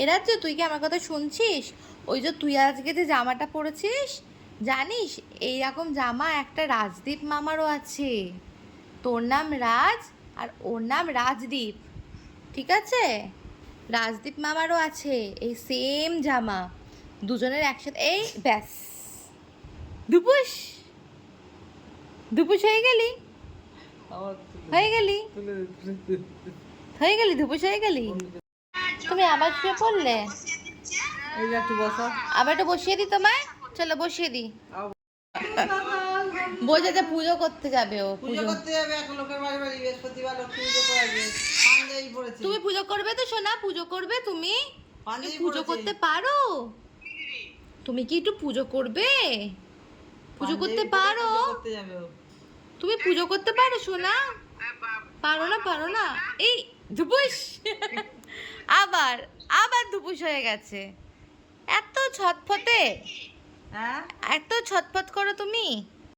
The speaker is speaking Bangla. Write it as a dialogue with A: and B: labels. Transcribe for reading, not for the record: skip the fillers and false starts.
A: এরা যে, তুই কি আমার কথা শুনছিস? ওই যে তুই আজকে যে জামাটা পরেছিস, জানিস এইরকম জামা একটা রাজদীপ মামারও আছে। তোর নাম রাজ আর ওর নাম রাজদীপ, ঠিক আছে? রাজদীপ মামারও আছে এই সেম জামা, দুজনের একসাথে। এই ব্যাস, ধুপুস, ধুপুস হয়ে গেলি, হয়ে গেলি, হয়ে গেলি, ধুপুস হয়ে গেলি। তুমি আবার শুয়ে পড়লে? আবার একটু বসিয়ে দিই তোমায়, চলো বসিয়ে দিই। বোঝা যে পুজো করতে যাবে, ও
B: পুজো করতে যাবে এখন লোকের বাড়ি বাড়ি, বৃহস্পতিবার লক্ষ্মী পুজো করে আসবে। পাঞ্জাবি পরেছে।
A: তুমি পুজো করবে তো সোনা? পুজো করবে তুমি?
B: পাঞ্জাবি
A: পুজো
B: পরেছে।
A: করতে পারো? তুমি কি একটু পুজো করবে? পুজো করতে
B: পাঞ্জাবি পরে
A: পারো?
B: পুজো করতে যাবে ও।
A: তুমি পুজো করতে পারো সোনা? পারো না, পারো না। এই ধুপুস, আবার আবার ধুপুস হয়ে গেছে। এত ছটফটে,
B: হ্যাঁ
A: এত ছটফট করো তুমি।